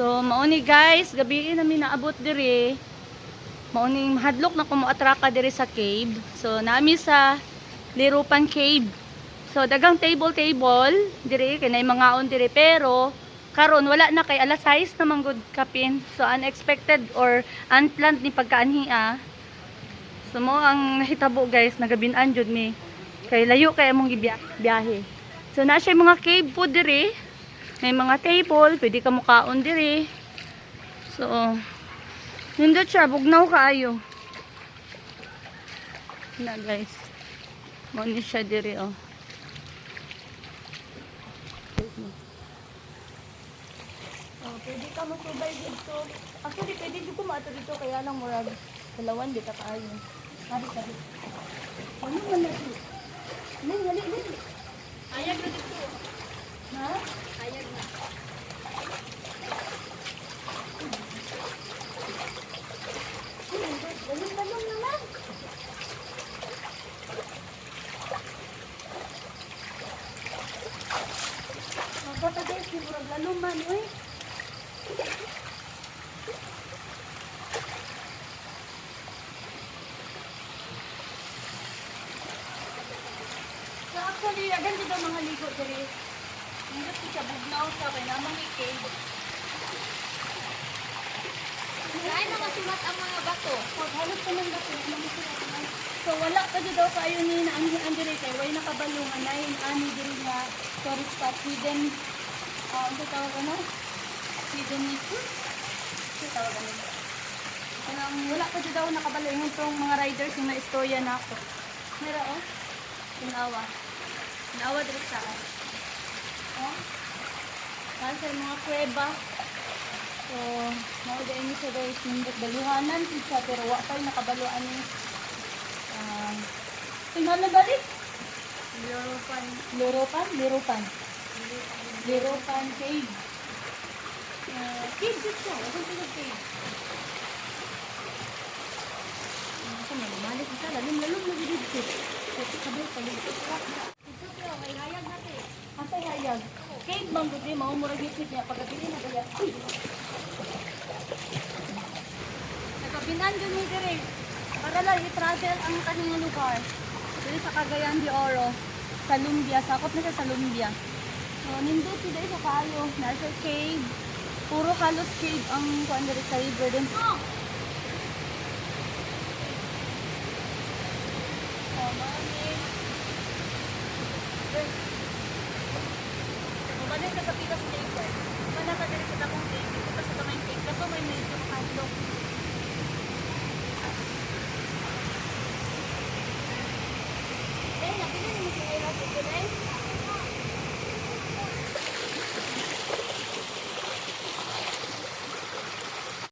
So mauni guys, gabi namin naabot diri. Mauning hadlok na kumuatraka diri sa cave. So nami sa Lirupan Cave. So dagang table diri kay nay mga on diri pero karon wala na kay alas 6 na manggod kapin. So unexpected or unplanned ni pagkaanhia. So mo ang nahitabo guys, nagabinan jud mi. Kay layo kay among biyahe. So na siya mga cave po diri. May mga table, pwede ka mukaon diri. So nindot siya, bugnaw kaayo. Na guys. Mo ni siya diri oh. Oh, pwede ka mo subay dito. Actually, pwede dito maato dito kaya lang murag dalawan dito kaayo. Sabi. Ano man na dito? Nali. Ayag na dito. Ha? Ayag na. Balon naman. Magkata guys, murag laluman, uy. So actually, agan dito mga ligo diri. Hindi siya bugnaw sa kay namang cave. Saan nakasulat ang mga bato? Halos pa ng bato. So wala pa dito daw kayo ni naanghian diri kay way nakabalungan na yung ani diri nga tourist spot hidden. Ano tawag ano? Hidden nature? Ano tawag ano? Kanang wala pa dito daw nakabalungan tong mga riders yung naistorya na ako. Meron oh. Tinawa diri sa oh. Kasi mga kuweba. So, mauda ini siya guys, nindot baluhanan siya, pero wala pa yung nakabaluan ni tingnan na balik? Lirupan cave. Cave dito siya, wala siya cave. Ano may lumalik isa, lalum lagi dito. Kasi sabay palit. Ito pero may hayag natin. Asa hayag? Cave bang gudi, maumurag hit niya, pagkabili na gaya. Nakabinan dun ni dire. Para lang i-travel ang kanyang lugar. Dito sa Cagayan de Oro, sa Lumbia, sakop na siya sa Lumbia. So, nindot today sa kayo, nasa cave. Puro halos cave ang kuan diri sa river din. Mamanin ka sa pitas mo.